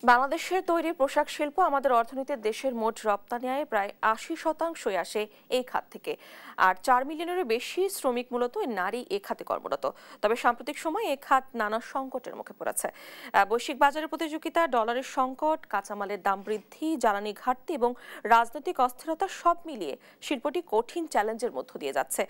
বাংলাদেশের তৈরি পোশাক শিল্প আমাদের অর্থনীতির দেশের মোট রপ্তানি আয়ে প্রায় ৮০% আসে এই খাত থেকে। আর ৪ মিলিয়নেরও বেশি শ্রমিক মূলত নারী এ খাতে কর্মরত। তবে সাম্প্রতিক সময়ে এ খাত নানা সংকটের মুখে পড়েছে। বৈশ্বিক বাজারের প্রতিযোগিতা, ডলারের সংকট, কাঁচামালের দাম বৃদ্ধি, জ্বালানি ঘাটতি এবং রাজনৈতিক অস্থিরতা সব মিলিয়ে শিল্পটি কঠিন চ্যালেঞ্জের মধ্য দিয়ে যাচ্ছে।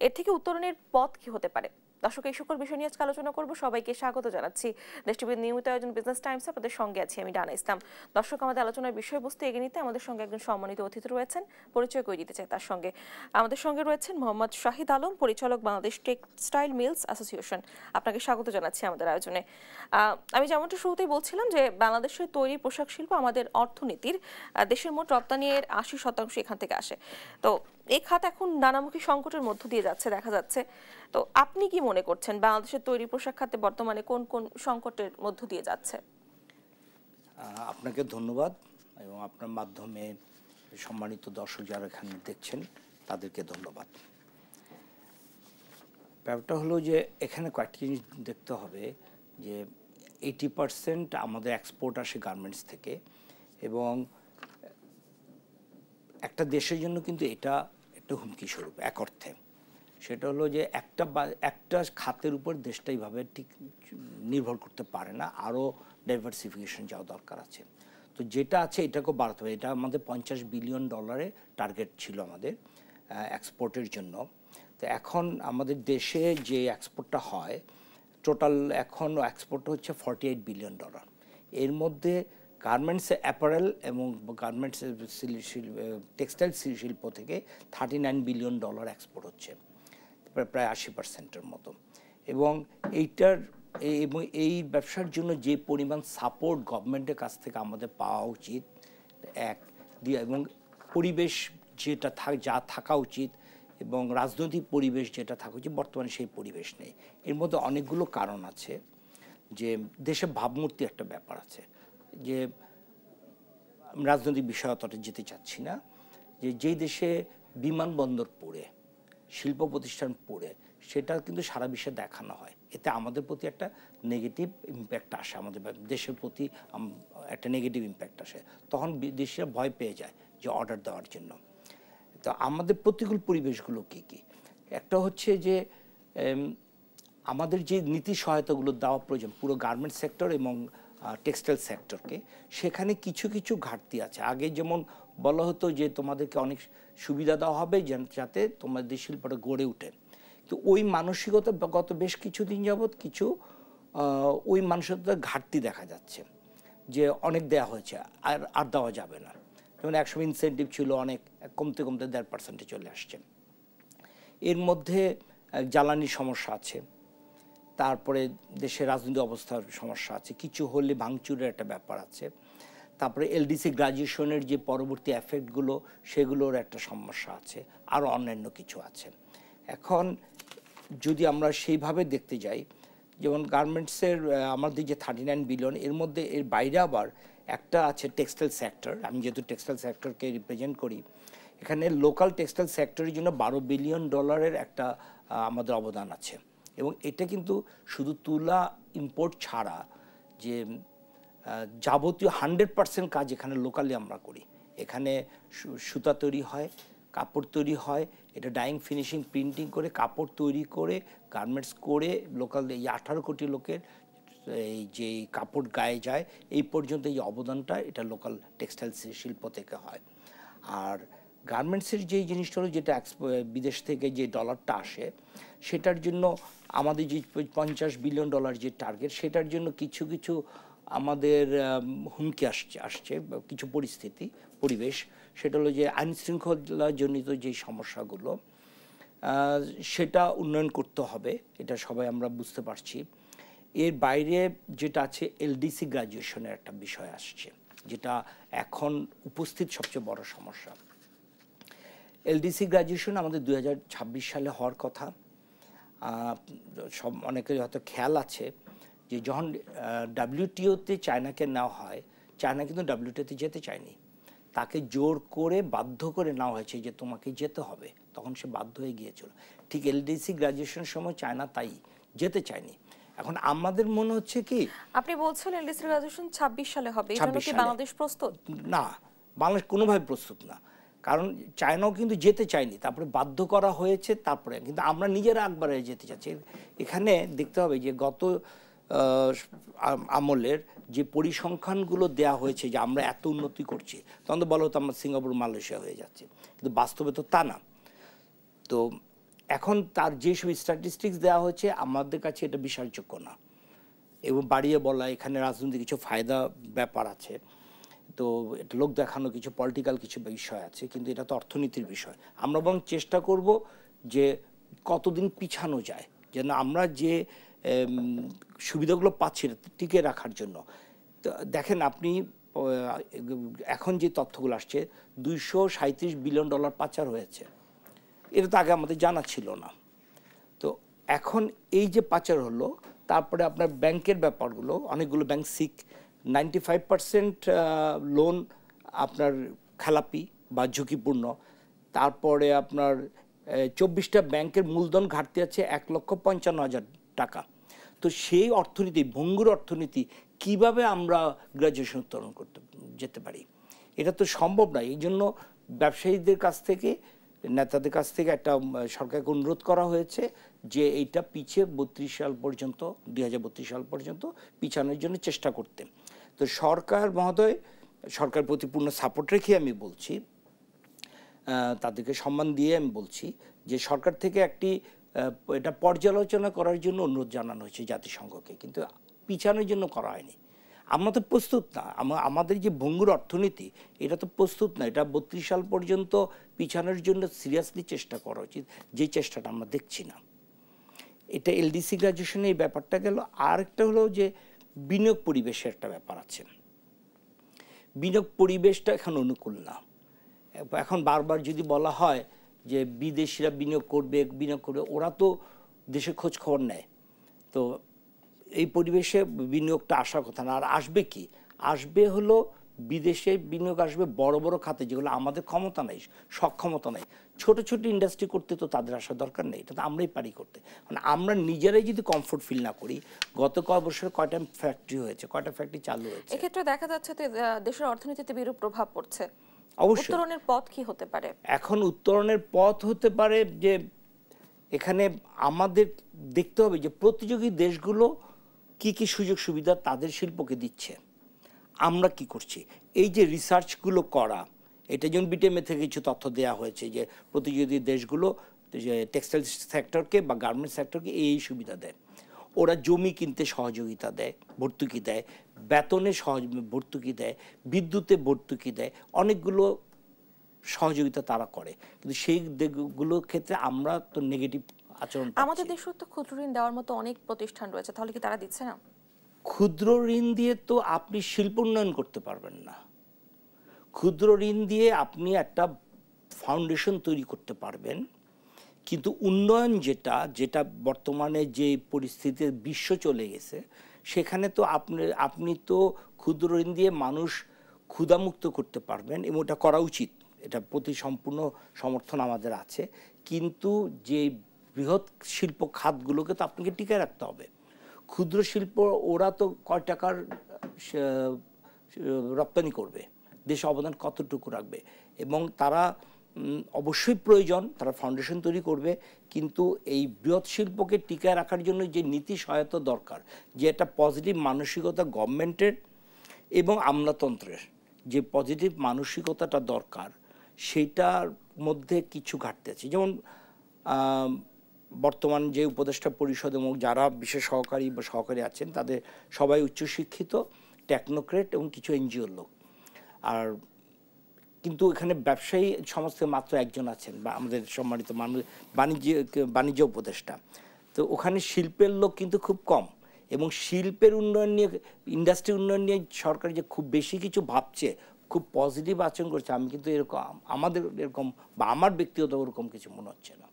এর থেকে উত্তরণের পথ কি হতে পারে? দর্শক, এই সকল বিষয় নিয়ে আজকে আলোচনা করব। সবাইকে স্বাগত জানাচ্ছি দেশ টিভির নিয়মিত আয়োজন বিজনেস টাইমস। আপনাদের সঙ্গে আছি আমি ডানা ইসলাম। দর্শক, আমাদের আলোচনার বিষয়বস্তু এগিয়ে নিতে আমাদের সঙ্গে একজন সম্মানিত অতিথি রয়েছেন, পরিচয় করে দিতে চাই তার সঙ্গে। আমাদের সঙ্গে রয়েছেন মোহাম্মদ শাহিদ আলম, পরিচালক, বাংলাদেশ টেক্সটাইল মিলস অ্যাসোসিয়েশন। আপনাকে স্বাগত জানাচ্ছি আমাদের আয়োজনে। আমি যেমনটা শুরুতেই বলছিলাম যে বাংলাদেশের তৈরি পোশাক শিল্প আমাদের অর্থনীতির দেশের মোট রপ্তানির ৮০% এখান থেকে আসে। তো এই খাত এখন নানামুখী সংকটের মধ্য দিয়ে যাচ্ছে দেখা যাচ্ছে। তো আপনি কি মনে করছেন বাংলাদেশের তৈরি পোশাক খাতে বর্তমানে কোন কোন সংকটের মধ্য দিয়ে যাচ্ছে? আপনাকে ধন্যবাদ এবং আপনার মাধ্যমে সম্মানিত দর্শক যারা এখানে দেখছেন তাদেরকে ধন্যবাদ। ব্যাপারটা হলো যে এখানে কয়েকটি জিনিস দেখতে হবে যে 80% আমাদের এক্সপোর্ট আসে গার্মেন্টস থেকে, এবং একটা দেশের জন্য কিন্তু এটা একটা হুমকি স্বরূপ এক অর্থে। সেটা হলো যে একটা খাতের উপর দেশটা এইভাবে ঠিক নির্ভর করতে পারে না, আরও ডাইভার্সিফিকেশন যাওয়া দরকার আছে। তো যেটা আছে এটাকেও বাড়াতে হবে। এটা আমাদের $50 বিলিয়ন টার্গেট ছিল আমাদের এক্সপোর্টের জন্য। তো এখন আমাদের দেশে যে এক্সপোর্টটা হয়, টোটাল এখন এক্সপোর্ট হচ্ছে $48 বিলিয়ন। এর মধ্যে গার্মেন্টস, অ্যাপারেল এবং গার্মেন্টস টেক্সটাইল শিল্প থেকে $39 বিলিয়ন এক্সপোর্ট হচ্ছে, প্রায় 80%-এর মতো। এবং এই ব্যবসার জন্য যে পরিমাণ সাপোর্ট গভর্নমেন্টের কাছ থেকে আমাদের পাওয়া উচিত এবং পরিবেশ যা থাকা উচিত এবং রাজনৈতিক পরিবেশ যেটা থাকা উচিত, বর্তমানে সেই পরিবেশ নেই। এর মধ্যে অনেকগুলো কারণ আছে। যে দেশে ভাবমূর্তি একটা ব্যাপার আছে, যে রাজনৈতিক বিষয়তাটা যেতে চাচ্ছি না, যেই দেশে বিমানবন্দর পড়ে, শিল্প প্রতিষ্ঠান পড়ে, সেটা কিন্তু সারা বিশ্বে দেখানো হয়। এতে আমাদের প্রতি একটা নেগেটিভ ইম্প্যাক্ট আসে, আমাদের দেশের প্রতি একটা নেগেটিভ ইম্প্যাক্ট আসে। তখন বিদেশিরা ভয় পেয়ে যায় যে অর্ডার দেওয়ার জন্য। তো আমাদের প্রতিকূল পরিবেশগুলো কী কী? একটা হচ্ছে যে আমাদের যে নীতি সহায়তাগুলো দেওয়া প্রয়োজন পুরো গার্মেন্টস সেক্টর এবং টেক্সটাইল সেক্টরকে, সেখানে কিছু কিছু ঘাটতি আছে। আগে যেমন বলা হতো যে তোমাদেরকে অনেক সুবিধা দেওয়া হবে যাতে তোমাদের শিল্পটা গড়ে ওঠে। তো ওই মানসিকতা গত বেশ কিছুদিন যাবৎ ওই মানসিকতার ঘাটতি দেখা যাচ্ছে, যে অনেক দেওয়া হয়েছে আর দেওয়া যাবে না। যেমন একসময় ইনসেন্টিভ ছিল অনেক, কমতে কমতে 1.5% চলে আসছে। এর মধ্যে জ্বালানির সমস্যা আছে, তারপরে দেশের রাজনৈতিক অবস্থার সমস্যা আছে, কিছু হলে ভাঙচুরের একটা ব্যাপার আছে, তারপরে এলডিসি গ্রাজুয়েশনের যে পরবর্তী এফেক্টগুলো সেগুলোর একটা সমস্যা আছে, আরও অন্যান্য কিছু আছে। এখন যদি আমরা সেইভাবে দেখতে যাই, যেমন গার্মেন্টসের আমাদের যে 39 বিলিয়ন, এর মধ্যে এর বাইরে আবার একটা আছে টেক্সটাইল সেক্টর। আমি যেহেতু টেক্সটাইল সেক্টরকে রিপ্রেজেন্ট করি, এখানে লোকাল টেক্সটাইল সেক্টরের জন্য $12 বিলিয়ন একটা আমাদের অবদান আছে। এবং এটা কিন্তু শুধু তুলা ইম্পোর্ট ছাড়া, যে যাবতীয় 100% কাজ এখানে লোকালি আমরা করি। এখানে সুতা তৈরি হয়, কাপড় তৈরি হয়, এটা ডাইং, ফিনিশিং, প্রিন্টিং করে কাপড় তৈরি করে গার্মেন্টস করে লোকাল এই 18 কোটি লোকের এই যে কাপড় গায়ে যায়, এই পর্যন্ত এই অবদানটা এটা লোকাল টেক্সটাইল শিল্প থেকে হয়। আর গার্মেন্টসের যেই জিনিসটা হলো, যেটা বিদেশ থেকে যে ডলারটা আসে, সেটার জন্য আমাদের যে $50 বিলিয়ন যে টার্গেট, সেটার জন্য কিছু কিছু আমাদের হুমকি আসছে কিছু পরিবেশ। সেটা হলো যে আইনশৃঙ্খলাজনিত যে সমস্যাগুলো, সেটা উন্নয়ন করতে হবে, এটা সবাই আমরা বুঝতে পারছি। এর বাইরে যেটা আছে, এলডিসি গ্রাজুয়েশনের একটা বিষয় আসছে, যেটা এখন উপস্থিত সবচেয়ে বড় সমস্যা। এলডিসি গ্রাজুয়েশন আমাদের 2026 সালে হওয়ার কথা। অনেকের হয়তো খেয়াল আছে যে যখন WTO-তে চায়নাকে নেওয়া হয়, চায়না কিন্তু WTO-তে যেতে চায়নি, তাকে জোর করে বাধ্য করে নেওয়া হয়েছে যে তোমাকে যেতে হবে, তখন সে বাধ্য হয়ে গিয়েছিল। ঠিক এলডিসি গ্রাজুয়েশনের সময় চায়না তাই যেতে চায়নি। এখন আমাদের মনে হচ্ছে কি, আপনি বলছেন এলডিসি গ্রাজুয়েশন 26 সালে হবে, এই জন্য 26 কি সালে। বাংলাদেশ প্রস্তুত? না, বাংলাদেশ কোনোভাবে প্রস্তুত না, কারণ চায়নাও কিন্তু যেতে চায়নি, তারপরে বাধ্য করা হয়েছে, তারপরে কিন্তু আমরা নিজেরা একবারে যেতে চাচ্ছি। এখানে দেখতে হবে যে গত আমলের যে পরিসংখ্যানগুলো দেয়া হয়েছে যে আমরা এত উন্নতি করছি, তখন তো বলা হতো আমরা সিঙ্গাপুর মালয়েশিয়া হয়ে যাচ্ছে, কিন্তু বাস্তবে তো তা না। তো এখন তার যেসব স্ট্যাটিস্টিক্স দেওয়া হয়েছে আমাদের কাছে এটা বিশ্বাসযোগ্য না, এবং বাড়িয়ে বলা এখানে রাজনৈতিক কিছু ফায়দা ব্যাপার আছে, তো এটা লোক দেখানো কিছু পলিটিক্যাল কিছু বিষয় আছে, কিন্তু এটা তো অর্থনীতির বিষয়। আমরা বরং চেষ্টা করব যে কতদিন পিছানো যায়, যেন আমরা যে সুবিধাগুলো পাচ্ছি টিকে রাখার জন্য। তো দেখেন আপনি এখন যে তথ্যগুলো আসছে, $237 বিলিয়ন পাচার হয়েছে, এটা তো আগে আমাদের জানা ছিল না। তো এখন এই যে পাচার হলো, তারপরে আপনার ব্যাংকের ব্যাপারগুলো, অনেকগুলো ব্যাংক সিক, 95% লোন আপনার খেলাপি বা ঝুঁকিপূর্ণ। তারপরে আপনার 24টা ব্যাংকের মূলধন ঘাটতি আছে 1,55,000 টাকা। তো সেই অর্থনীতি, ভঙ্গুর অর্থনীতি, কিভাবে আমরা গ্র্যাজুয়েশন উত্তোলন করতে যেতে পারি? এটা তো সম্ভব নয়। এই জন্য ব্যবসায়ীদের কাছ থেকে, নেতাদের কাছ থেকে একটা সরকারকে অনুরোধ করা হয়েছে যে এইটা পিছিয়ে 32 সাল পর্যন্ত, 2032 সাল পর্যন্ত পিছানোর জন্য চেষ্টা করতে। তো সরকার মহোদয়, সরকার প্রতি পূর্ণ সাপোর্ট রেখে আমি বলছি, তাদেরকে সম্মান দিয়ে আমি বলছি যে সরকার থেকে একটি এটা পর্যালোচনা করার জন্য অনুরোধ জানানো হয়েছে জাতিসংঘকে, কিন্তু পিছানোর জন্য করা হয়নি। আমরা তো প্রস্তুত না, আমাদের যে ভঙ্গুর অর্থনীতি, এটা তো প্রস্তুত না। এটা 32 সাল পর্যন্ত পিছানোর জন্য সিরিয়াসলি চেষ্টা করা উচিত, যে চেষ্টাটা আমরা দেখছি না। এটা এলডিসি গ্র্যাজুয়েশনে এই ব্যাপারটা গেল। আর একটা হলো যে বিনিয়োগ পরিবেশের একটা ব্যাপার আছে। বিনিয়োগ পরিবেশটা এখন অনুকূল না। এখন বারবার যদি বলা হয় যে বিদেশিরা বিনিয়োগ করবে, ওরা তো দেশে খোঁজ খবর নেয়। তো এই পরিবেশে বিনিয়োগটা আসার কথা না। আর আসবে কি? আসবে হলো বিদেশে বিনিয়োগ আসবে বড় বড় খাতে, যেগুলো আমাদের ক্ষমতা নাই, সক্ষমতা নাই। ছোট ছোট ইন্ডাস্ট্রি করতে তো তাদের আসার দরকার নেই, এটা তো আমরাই পারি করতে। মানে আমরা নিজেরাই যদি কমফোর্ট ফিল না করি, গত কয়েক বছর কয়টা ফ্যাক্টরি হয়েছে, কয়টা ফ্যাক্টরি চালু হয়েছে। এক্ষেত্রে দেখা যাচ্ছে যে দেশের অর্থনীতিতে বিরূপ প্রভাব পড়ছে। অবশ্যই উত্তরণের পথ কি হতে পারে? এখন উত্তরণের পথ হতে পারে যে এখানে আমাদের দেখতে হবে যে প্রতিযোগী দেশগুলো কি কি সুযোগ সুবিধা তাদের শিল্পকে দিচ্ছে, আমরা কি করছি। এই যে রিসার্চগুলো করা, এটা যেমন বিটিএমএ থেকে কিছু তথ্য দেওয়া হয়েছে যে প্রতিযোগী দেশগুলো যে টেক্সটাইল সেক্টরকে বা গার্মেন্টস সেক্টরকে এই সুবিধা দেয়। ওরা জমি কিনতে সহযোগিতা দেয়, ভর্তুকি দেয়, বেতনে ভর্তুকি দেয়, বিদ্যুতে ভর্তুকি দেয়, অনেকগুলো সহযোগিতা তারা করে। কিন্তু সেই দিকগুলোর ক্ষেত্রে আমরা তো নেগেটিভ আচরণ। আমাদের দেশেও তো ক্ষুদ্র ঋণ দেওয়ার মতো অনেক প্রতিষ্ঠান রয়েছে, তাহলে কি তারা দিচ্ছে না? ক্ষুদ্র ঋণ দিয়ে তো আপনি শিল্প উন্নয়ন করতে পারবেন না। ক্ষুদ্র ঋণ দিয়ে আপনি একটা ফাউন্ডেশন তৈরি করতে পারবেন, কিন্তু উন্নয়ন যেটা বর্তমানে যে পরিস্থিতিতে বিশ্ব চলে গেছে, সেখানে তো আপনি তো ক্ষুদ্র ঋণ দিয়ে মানুষ ক্ষুধামুক্ত করতে পারবেন, এবং এটা করা উচিত, এটা প্রতি সম্পূর্ণ সমর্থন আমাদের আছে। কিন্তু যে বৃহৎ শিল্প খাতগুলোকে তো আপনাকে টিকে রাখতে হবে। ক্ষুদ্র শিল্প ওরা তো কয় টাকার রপ্তানি করবে, দেশে অবদান কতটুকু রাখবে, এবং তারা অবশ্যই প্রয়োজন, তারা ফাউন্ডেশন তৈরি করবে, কিন্তু এই বৃহৎ শিল্পকে টিকায় রাখার জন্য যে নীতি সহায়তা দরকার, যে একটা পজিটিভ মানসিকতা গভর্নমেন্টের এবং আমলাতন্ত্রের যে পজিটিভ মানসিকতাটা দরকার, সেটার মধ্যে কিছু ঘাটতি আছে। যেমন বর্তমান যে উপদেষ্টা পরিষদ এবং যারা বিশেষ সহকারী আছেন, তাদের সবাই উচ্চশিক্ষিত, টেকনোক্রেট এবং কিছু এনজিওর লোক। আর কিন্তু এখানে ব্যবসায়ী সমাজ থেকে মাত্র একজন আছেন, বা আমাদের সম্মানিত বাণিজ্য উপদেষ্টা। তো ওখানে শিল্পের লোক কিন্তু খুব কম, এবং শিল্পের উন্নয়ন নিয়ে, ইন্ডাস্ট্রি উন্নয়ন নিয়ে সরকার যে খুব বেশি কিছু ভাবছে, খুব পজিটিভ আচরণ করছে, আমি কিন্তু এরকম আমাদের এরকম বা আমার ব্যক্তিগত ওরকম কিছু মনে হচ্ছে না।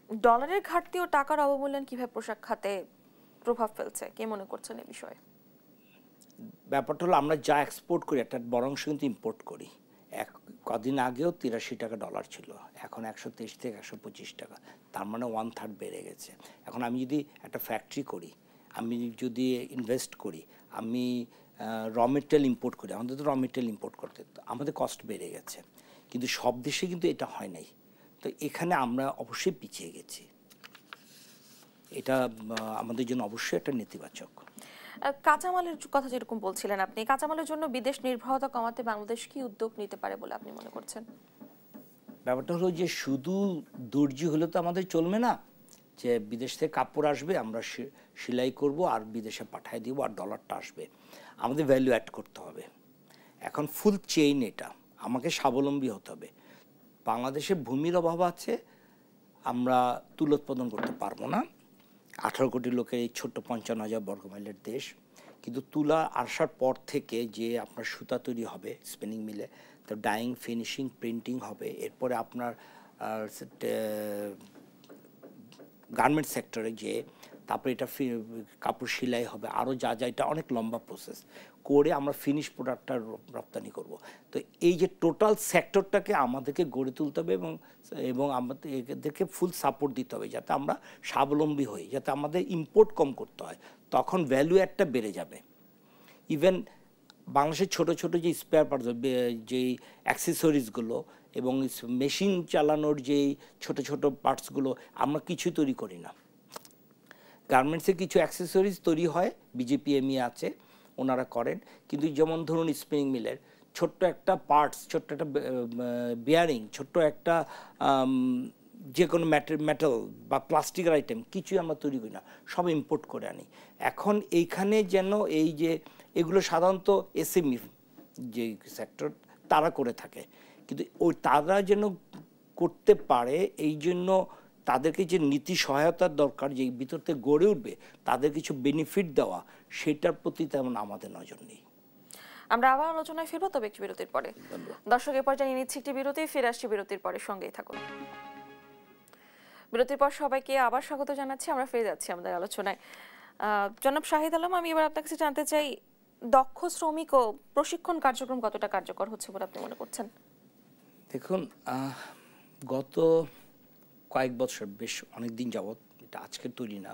ডলারের ঘাটতি ও টাকার অবমূল্যায়ন কিভাবে পোশাক খাতে প্রভাব ফেলছে, কে মনে করছেন এই বিষয়ে? ব্যাপারটা হলো আমরা যা এক্সপোর্ট করি একটা বড় অংশ কিন্তু ইম্পোর্ট করি। কদিন আগেও 83 টাকা ডলার ছিল, এখন 123 থেকে 125 টাকা, তার মানে 1/3 বেড়ে গেছে। এখন আমি যদি একটা ফ্যাক্টরি করি, আমি যদি ইনভেস্ট করি, আমি র মেটেরিয়াল ইম্পোর্ট করি, আমাদের তো র মেটেরিয়াল ইম্পোর্ট করতে আমাদের কস্ট বেড়ে গেছে, কিন্তু সব দেশে কিন্তু এটা হয় নাই। তো এখানে আমরা অবশ্যই পিছিয়ে গেছি, এটা আমাদের জন্য অবশ্যই একটা নেতিবাচক। কাঁচামালের কথা যেরকম বলছিলেন আপনি, কাঁচামালের জন্য বিদেশ নির্ভরতা কমাতে বাংলাদেশ কি উদ্যোগ নিতে পারে বলে আপনি মনে করছেন? ব্যাপারটা হলো যে শুধু দর্জি হলে তো আমাদের চলবে না, যে বিদেশ থেকে কাপড় আসবে, আমরা সেলাই করব আর বিদেশে পাঠিয়ে দিব আর ডলারটা আসবে। আমাদের ভ্যালু অ্যাড করতে হবে। এখন ফুল চেইন, এটা আমাকে স্বাবলম্বী হতে হবে। বাংলাদেশে ভূমির অভাব আছে, আমরা তুলা উৎপাদন করতে পারবো না। 18 কোটি লোকের এই ছোট্ট 55,000 বর্গমাইলের দেশ, কিন্তু তুলা আসার পর থেকে যে আপনার সুতা তৈরি হবে স্পিনিং মিলে, তো ডাইং, ফিনিশিং, প্রিন্টিং হবে, এরপরে আপনার গার্মেন্ট সেক্টরে যে তারপরে এটা কাপড় সেলাই হবে, আরও যা যা, এটা অনেক লম্বা প্রসেস করে আমরা ফিনিশ প্রোডাক্টটা রপ্তানি করব। তো এই যে টোটাল সেক্টরটাকে আমাদেরকে গড়ে তুলতে হবে এবং আমাদের এদেরকে ফুল সাপোর্ট দিতে হবে যাতে আমরা স্বাবলম্বী হই, যাতে আমাদের ইম্পোর্ট কম করতে হয়, তখন ভ্যালু অ্যাডটা বেড়ে যাবে। ইভেন বাংলাদেশের ছোটো ছোটো যে স্পেয়ার পার্টস, যেই অ্যাক্সেসরিজগুলো এবং মেশিন চালানোর যেই ছোটো ছোটো পার্টসগুলো আমরা কিছু তৈরি করি না। গার্মেন্টসে কিছু অ্যাক্সেসরিজ তৈরি হয়, বিজেপিএমই আছে, ওনারা করেন, কিন্তু যেমন ধরুন স্পিনিং মিলের ছোট্ট একটা পার্টস, ছোট্ট একটা বিয়ারিং, ছোট্ট একটা যে কোনো মেটাল বা প্লাস্টিকের আইটেম কিছুই আমরা তৈরি করি না, সব ইম্পোর্ট করে আনি। এখন এইখানে যেন এই যে এগুলো সাধারণত এসএমই যে সেক্টর তারা করে থাকে, কিন্তু ওই তারা যেন করতে পারে, এই জন্য তাদেরকে যে নীতি সহায়তার দরকার, যে ভিতর থেকে গড়ে উঠবে, তাদের কিছু বেনিফিট দেওয়া, সেটার প্রতি তেমন আমাদের নজর নেই। আমরা আবার আলোচনায় ফিরবো, তবে একটি বিরতির পরে। দর্শক, এ পর্যায়ে নিচ্ছি একটি বিরতি, ফিরে আসছি বিরতির পরে, সঙ্গেই থাকুন। বিরতির পর সবাইকে আবার স্বাগত জানাচ্ছি, আমরা ফিরে যাচ্ছি আমাদের আলোচনায়। জনাব শাহিদ আলম, আমি এবার আপনার কাছে জানতে চাই, দক্ষ শ্রমিক ও প্রশিক্ষণ কার্যক্রম কতটা কার্যকর হচ্ছে বলে আপনি মনে করছেন? দেখুন, গত কয়েক বছর, বেশ অনেক দিন যাবৎ, এটা আজকের তৈরি না,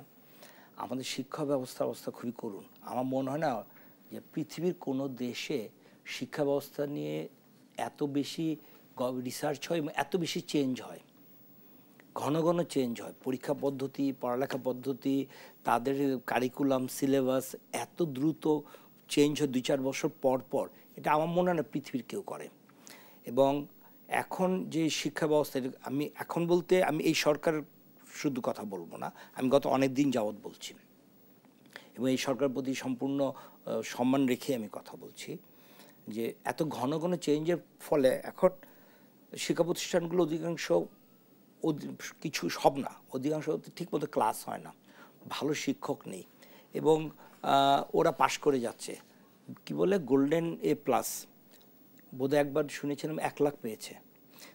আমাদের শিক্ষা অবস্থা খুবই করুণ। আমার মনে হয় না যে পৃথিবীর কোনো দেশে শিক্ষা ব্যবস্থা নিয়ে এত বেশি রিসার্চ হয় এবং এত বেশি চেঞ্জ হয়, ঘন ঘন চেঞ্জ হয়। পরীক্ষা পদ্ধতি, পড়ালেখা পদ্ধতি, তাদের কারিকুলাম, সিলেবাস এত দ্রুত চেঞ্জ হয় 2-4 বছর পর পর, এটা আমার মনে হয় না পৃথিবীর কেউ করে। এবং এখন যে শিক্ষা ব্যবস্থা, আমি এখন বলতে আমি এই সরকারের শুধু কথা বলবো না, আমি গত অনেক দিন যাবৎ বলছি এবং এই সরকারের প্রতি সম্পূর্ণ সম্মান রেখে আমি কথা বলছি, যে এত ঘন ঘন চেঞ্জের ফলে এখন শিক্ষা প্রতিষ্ঠানগুলো অধিকাংশ, কিছু সব না, অধিকাংশ ঠিকমতো ক্লাস হয় না, ভালো শিক্ষক নেই, এবং ওরা পাশ করে যাচ্ছে, কি বলে গোল্ডেন A+, বোধহয় একবার শুনেছিলাম 1 লাখ পেয়েছে।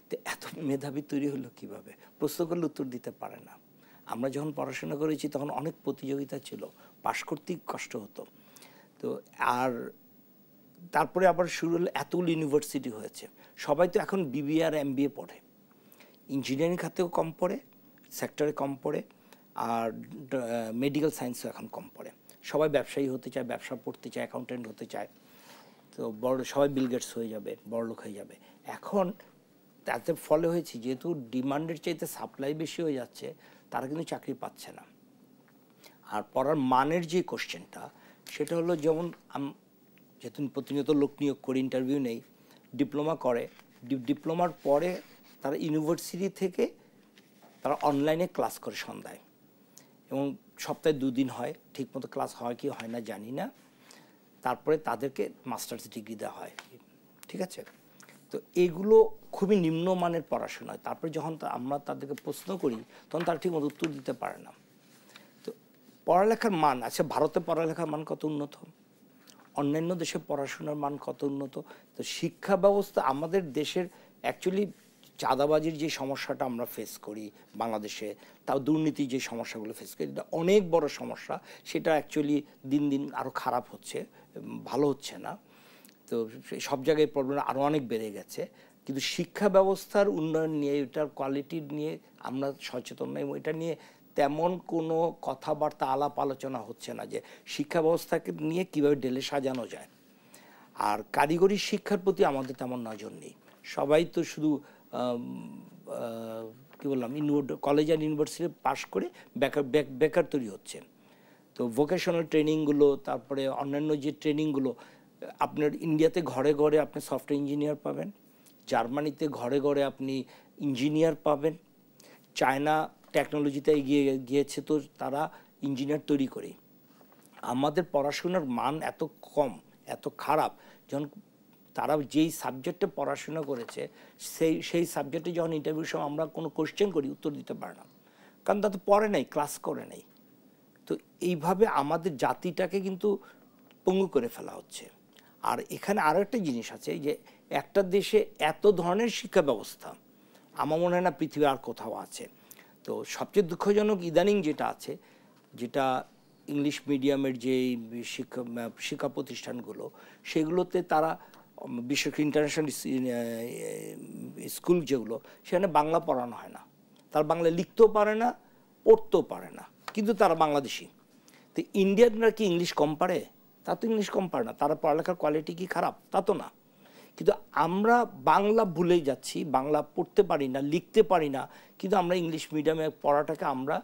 তো এত মেধাবী তৈরি হলো কীভাবে? প্রশ্ন করলে উত্তর দিতে পারে না। আমরা যখন পড়াশোনা করেছি তখন অনেক প্রতিযোগিতা ছিল, পাশ করতেই কষ্ট হতো। তো আর তারপরে আবার শুরু হলো, এতগুলো ইউনিভার্সিটি হয়েছে, সবাই তো এখন BBA আর MBA পড়ে, ইঞ্জিনিয়ারিং খাতেও কম পড়ে, সেক্টরে কম পড়ে, আর মেডিকেল সায়েন্সও এখন কম পড়ে। সবাই ব্যবসায়ী হতে চায়, ব্যবসা পড়তে চায়, অ্যাকাউন্টেন্ট হতে চায়, তো সবাই বিল গেটস হয়ে যাবে, বড়লোক হয়ে যাবে। এখন তাতে ফলে হয়েছে, যেহেতু ডিমান্ডের চাইতে সাপ্লাই বেশি হয়ে যাচ্ছে, তারা কিন্তু চাকরি পাচ্ছে না। আর পড়ার মানের যে কোশ্চেনটা, সেটা হলো, যেমন যেহেতু প্রতিনিয়ত লোক নিয়োগ করে, ইন্টারভিউ নেই, ডিপ্লোমা করে, ডিপ্লোমার পরে তারা ইউনিভার্সিটি থেকে তারা অনলাইনে ক্লাস করে সন্ধ্যায়, এবং সপ্তাহে 2 দিন হয়, ঠিকমতো ক্লাস হয় কি হয় না জানি না, তারপরে তাদেরকে মাস্টার্স ডিগ্রি দেওয়া হয়, ঠিক আছে? তো এগুলো খুবই নিম্নমানের পড়াশোনা হয়। তারপরে যখন আমরা তাদেরকে প্রশ্ন করি, তখন তারা ঠিকমতো উত্তর দিতে পারে না। তো পড়ালেখার মান, আচ্ছা ভারতে পড়ালেখার মান কত উন্নত, অন্যান্য দেশে পড়াশোনার মান কত উন্নত? তো শিক্ষা ব্যবস্থা আমাদের দেশের, অ্যাকচুয়ালি চাঁদাবাজির যে সমস্যাটা আমরা ফেস করি বাংলাদেশে, তাও দুর্নীতির যে সমস্যাগুলো ফেস করি, এটা অনেক বড় সমস্যা, সেটা অ্যাকচুয়ালি দিন দিন আরও খারাপ হচ্ছে, ভালো হচ্ছে না। তো সব জায়গায় প্রবলেম আরও অনেক বেড়ে গেছে। কিন্তু শিক্ষা ব্যবস্থার উন্নয়ন নিয়ে, এটার কোয়ালিটি নিয়ে আমরা সচেতন নই এবং এটা নিয়ে তেমন কোনো কথাবার্তা আলাপ আলোচনা হচ্ছে না যে শিক্ষা ব্যবস্থাকে নিয়ে কীভাবে ঢেলে সাজানো যায়। আর কারিগরি শিক্ষার প্রতি আমাদের তেমন নজর নেই। সবাই তো শুধু কী বললাম, কলেজ আর ইউনিভার্সিটি পাশ করে বেকার তৈরি হচ্ছে। তো ভোকেশনাল ট্রেনিংগুলো, তারপরে অন্যান্য যে ট্রেনিংগুলো, আপনার ইন্ডিয়াতে ঘরে ঘরে আপনি সফটওয়্যার ইঞ্জিনিয়ার পাবেন, জার্মানিতে ঘরে ঘরে আপনি ইঞ্জিনিয়ার পাবেন, চায়না টেকনোলজিতে এগিয়ে গিয়েছে তো তারা ইঞ্জিনিয়ার তৈরি করে। আমাদের পড়াশোনার মান এত কম, এত খারাপ, যখন তারা যেই সাবজেক্টে পড়াশোনা করেছে সেই সাবজেক্টে যখন ইন্টারভিউ সময় আমরা কোনো কোশ্চেন করি উত্তর দিতে পারে না, কারণ তারা তো পড়ে নাই, ক্লাস করে নাই। তো এইভাবে আমাদের জাতিটাকে কিন্তু পঙ্গু করে ফেলা হচ্ছে। আর এখানে আরও একটা জিনিস আছে যে একটা দেশে এত ধরনের শিক্ষা ব্যবস্থা আমার মনে হয় না পৃথিবীর আর কোথাও আছে। তো সবচেয়ে দুঃখজনক ইদানিং যেটা আছে, যেটা ইংলিশ মিডিয়ামের যে শিক্ষা প্রতিষ্ঠানগুলো, সেগুলোতে তারা বিশেষ করে ইন্টারন্যাশনাল স্কুল যেগুলো, সেখানে বাংলা পড়ানো হয় না। তারা বাংলা লিখতেও পারে না, পড়তেও পারে না, কিন্তু তারা বাংলাদেশি। তো ইন্ডিয়ানরা কি ইংলিশ কম পারে? তা তো ইংলিশ কম পারে না। তারা পড়ালেখার কোয়ালিটি কি খারাপ? তা তো না। কিন্তু আমরা বাংলা ভুলে যাচ্ছি, বাংলা পড়তে পারি না, লিখতে পারি না, কিন্তু আমরা ইংলিশ মিডিয়ামে পড়াটাকে আমরা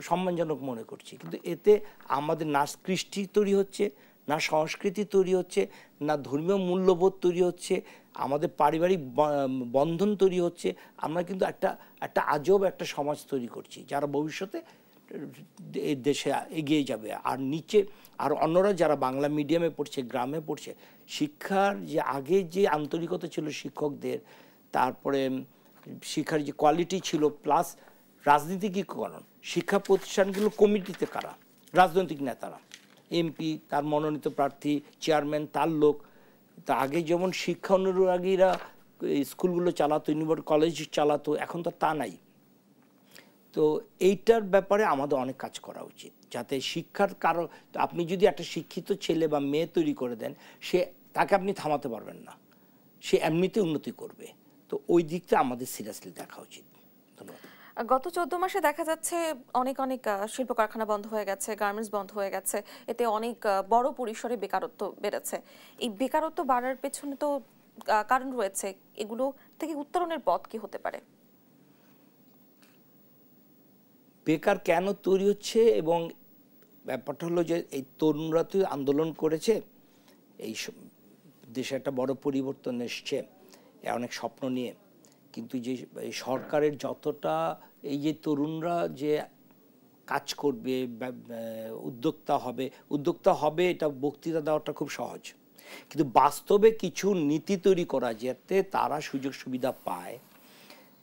সম্মানজনক মনে করছি। কিন্তু এতে আমাদের না কৃষ্টি তৈরি হচ্ছে, না সংস্কৃতি তৈরি হচ্ছে, না ধর্মীয় মূল্যবোধ তৈরি হচ্ছে, আমাদের পারিবারিক বন্ধন তৈরি হচ্ছে। আমরা কিন্তু একটা আজব একটা সমাজ তৈরি করছি যারা ভবিষ্যতে এই দেশে এগিয়ে যাবে। আর নিচে আর অন্যরা যারা বাংলা মিডিয়ামে পড়ছে, গ্রামে পড়ছে, শিক্ষার যে আগে যে আন্তরিকতা ছিল শিক্ষকদের, তারপরে শিক্ষার যে কোয়ালিটি ছিল, প্লাস রাজনীতিকীকরণ, শিক্ষা প্রতিষ্ঠানগুলো কমিটিতে কারা? রাজনৈতিক নেতারা, এমপি, তার মনোনীত প্রার্থী, চেয়ারম্যান, তার লোক। তা আগে যেমন শিক্ষা অনুরাগীরা স্কুলগুলো চালাতো, কলেজ চালাতো, এখন তো তা নাই। তো এইটার ব্যাপারে আমাদের অনেক কাজ করা উচিত, যাতে শিক্ষার আপনি যদি একটা শিক্ষিত ছেলে বা মেয়ে তৈরি করে দেন, তাকে আপনি থামাতে পারবেন না, সে এমনিতে উন্নতি করবে। তো ওই দিকটা আমাদের সিরিয়াসলি দেখা উচিত। ধন্যবাদ। গত 14 মাসে দেখা যাচ্ছে অনেক শিল্প কারখানা বন্ধ হয়ে গেছে, গার্মেন্টস বন্ধ হয়ে গেছে, এতে অনেক বড় পরিসরে বেকারত্ব বেড়েছে। এই বেকারত্ব বাড়ার পেছনে তো কারণ রয়েছে, এগুলো থেকে উত্তরণের পথ কি হতে পারে? বেকার কেন তৈরি হচ্ছে, এবং ব্যাপারটা হলো যে এই তরুণরা তো আন্দোলন করেছে, এই দেশে একটা বড় পরিবর্তন এসছে অনেক স্বপ্ন নিয়ে, কিন্তু যে সরকারের যতটা এই যে তরুণরা যে কাজ করবে, উদ্যোক্তা হবে এটা বক্তৃতা দেওয়াটা খুব সহজ, কিন্তু বাস্তবে কিছু নীতি তৈরি করা যাতে তারা সুযোগ সুবিধা পায়।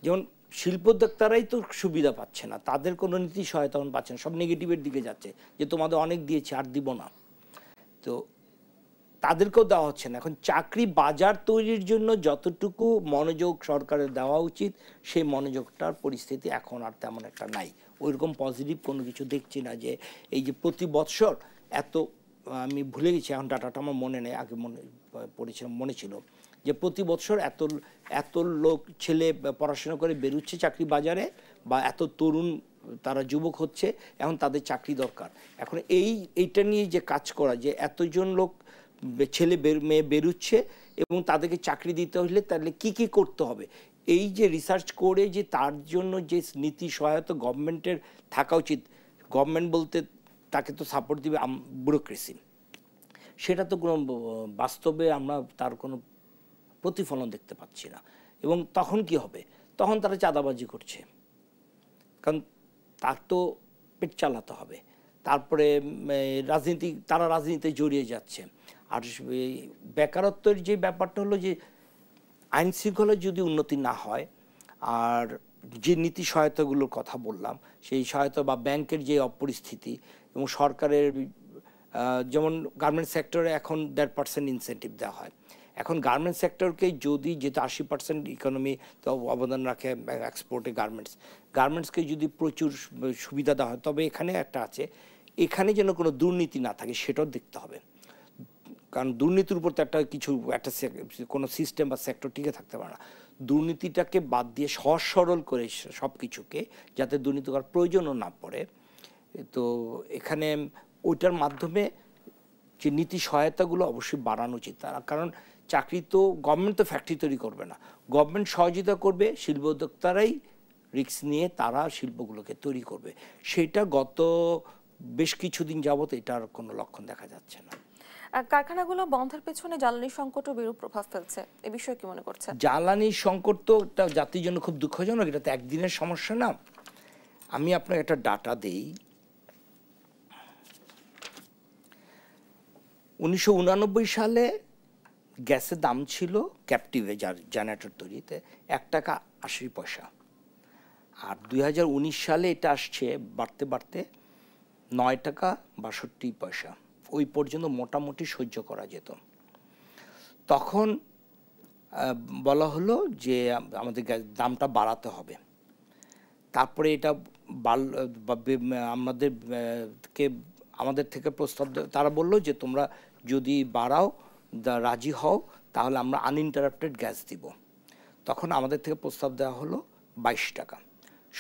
যেমন শিল্পোদ্যোক্তারাই তো সুবিধা পাচ্ছে না, তাদের কোনো নীতি সহায়তা পাচ্ছে না, সব নেগেটিভের দিকে যাচ্ছে যে তোমাদের অনেক দিয়েছি আর দিব না, তো তাদেরকেও দেওয়া হচ্ছে না। এখন চাকরি বাজার তৈরির জন্য যতটুকু মনোযোগ সরকারের দেওয়া উচিত, সেই মনোযোগটার পরিস্থিতি এখন আর তেমন একটা নাই। ওইরকম পজিটিভ কোনো কিছু দেখছি না যে এই যে প্রতি বৎসর এত, আমি ভুলে গেছি এখন ডাটাটা আমার মনে নেই, আগে মনে ছিল যে প্রতি বছর এত লোক ছেলে পড়াশোনা করে বেরোচ্ছে চাকরি বাজারে, বা এত তরুণ তারা যুবক হচ্ছে, এখন তাদের চাকরি দরকার। এখন এইটা নিয়ে যে কাজ করা, যে এতজন লোক ছেলে মেয়ে বেরোচ্ছে এবং তাদেরকে চাকরি দিতে হলে তাহলে কি করতে হবে, এই যে রিসার্চ করে যে তার জন্য যে নীতি সহায়তা গভর্নমেন্টের থাকা উচিত, গভর্নমেন্ট বলতে তাকে তো সাপোর্ট দিবে ব্যুরোক্রেসি, সেটা তো কোনো বাস্তবে আমরা তার কোনো প্রতিফলন দেখতে পাচ্ছি না। এবং তখন কি হবে? তখন তারা চাঁদাবাজি করছে, কারণ তার তো পেট চালাতে হবে। তারপরে তারা রাজনীতিতে জড়িয়ে যাচ্ছে। আর বেকারত্বের যে ব্যাপারটা হলো যে আইন শৃঙ্খলার যদি উন্নতি না হয়, আর যে নীতি সহায়তাগুলোর কথা বললাম, সেই সহায়তা বা ব্যাংকের যে অপরিস্থিতি, এবং সরকারের যেমন গার্মেন্টস সেক্টরে এখন 1.5% ইনসেন্টিভ দেওয়া হয়। এখন গার্মেন্টস সেক্টরকে যদি, যেহেতু 80% ইকোনমি তো অবদান রাখে এক্সপোর্টে গার্মেন্টসকে যদি প্রচুর সুবিধা দেওয়া হয়, তবে এখানে একটা আছে, এখানে যেন কোনো দুর্নীতি না থাকে সেটাও দেখতে হবে। কারণ দুর্নীতির উপর তো একটা কোনো সিস্টেম বা সেক্টর টিকে থাকতে পারে না। দুর্নীতিটাকে বাদ দিয়ে সহজ সরল করে সব কিছুকে, যাতে দুর্নীতি করার প্রয়োজনও না পড়ে। তো এখানে ওইটার মাধ্যমে যে নীতি সহায়তাগুলো অবশ্যই বাড়ানো উচিত। কারণ চাকরি তো গভর্নমেন্ট তো ফ্যাক্টরি তৈরি করবে না, গভর্নমেন্ট সহযোগিতা করবে, শিল্প উদ্যোক্তারাই রিস্ক নিয়ে তারা শিল্পগুলোকে তৈরি করবে। সেটা গত বেশ কিছুদিন যাবত এটার কোনো লক্ষণ দেখা যাচ্ছে না। কারখানাগুলো বন্ধের পেছনে জ্বালানি সংকটও বিরূপ প্রভাব ফেলছে, এ বিষয়ে কি মনে করছেন? জ্বালানি সংকট তো একটা জাতির জন্য খুব দুঃখজনক, এটা তো একদিনের সমস্যা না। আমি আপনাকে একটা ডাটা দেই। 1989 সালে গ্যাসের দাম ছিল ক্যাপটিভে, যার জেনারেটর তৈরিতে, 1 টাকা 80 পয়সা। আর 2019 সালে এটা আসছে বাড়তে বাড়তে 9 টাকা 62 পয়সা। ওই পর্যন্ত মোটামুটি সহ্য করা যেত। তখন বলা হলো যে আমাদের দামটা বাড়াতে হবে। তারপরে এটা আমাদের থেকে প্রস্তাব, তারা বললো যে তোমরা যদি বাড়াও, রাজি হও, তাহলে আমরা আনইন্টারাপ্টেড গ্যাস দিব। তখন আমাদের থেকে প্রস্তাব দেওয়া হলো 22 টাকা,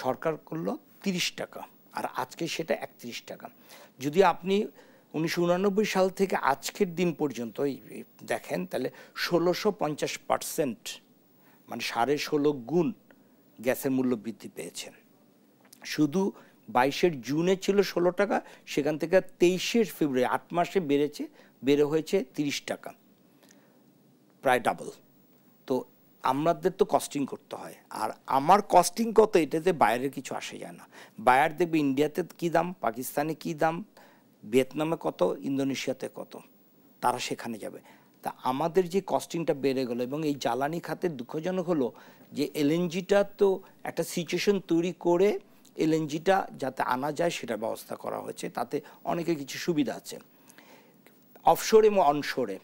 সরকার করলো 30 টাকা, আর আজকে সেটা 31 টাকা। যদি আপনি 1989 সাল থেকে আজকের দিন পর্যন্ত দেখেন, তাহলে 1650%, মানে 16.5 গুণ গ্যাসের মূল্য বৃদ্ধি পেয়েছে। শুধু 22 জুনে ছিল 16 টাকা, সেখান থেকে 23 ফেব্রুয়ারি 8 মাসে বেড়ে হয়েছে 30 টাকা, প্রায় ডাবল। তো আমাদের তো কস্টিং করতে হয়, আর আমার কস্টিং কত এটাতে বাইরের কিছু আসে যায় না। বায়ার দেখবে ইন্ডিয়াতে কী দাম, পাকিস্তানে কী দাম, ভিয়েতনামে কত, ইন্দোনেশিয়াতে কত, তারা সেখানে যাবে। তা আমাদের যে কস্টিংটা বেড়ে গেল, এবং এই জ্বালানি খাতের দুঃখজনক হলো যে এলএনজিটা তো একটা সিচুয়েশন তৈরি করে এলএনজিটা যাতে আনা যায় সেটা ব্যবস্থা করা হয়েছে, তাতে অনেকের কিছু সুবিধা আছে। অফশোর এবং অনশোরে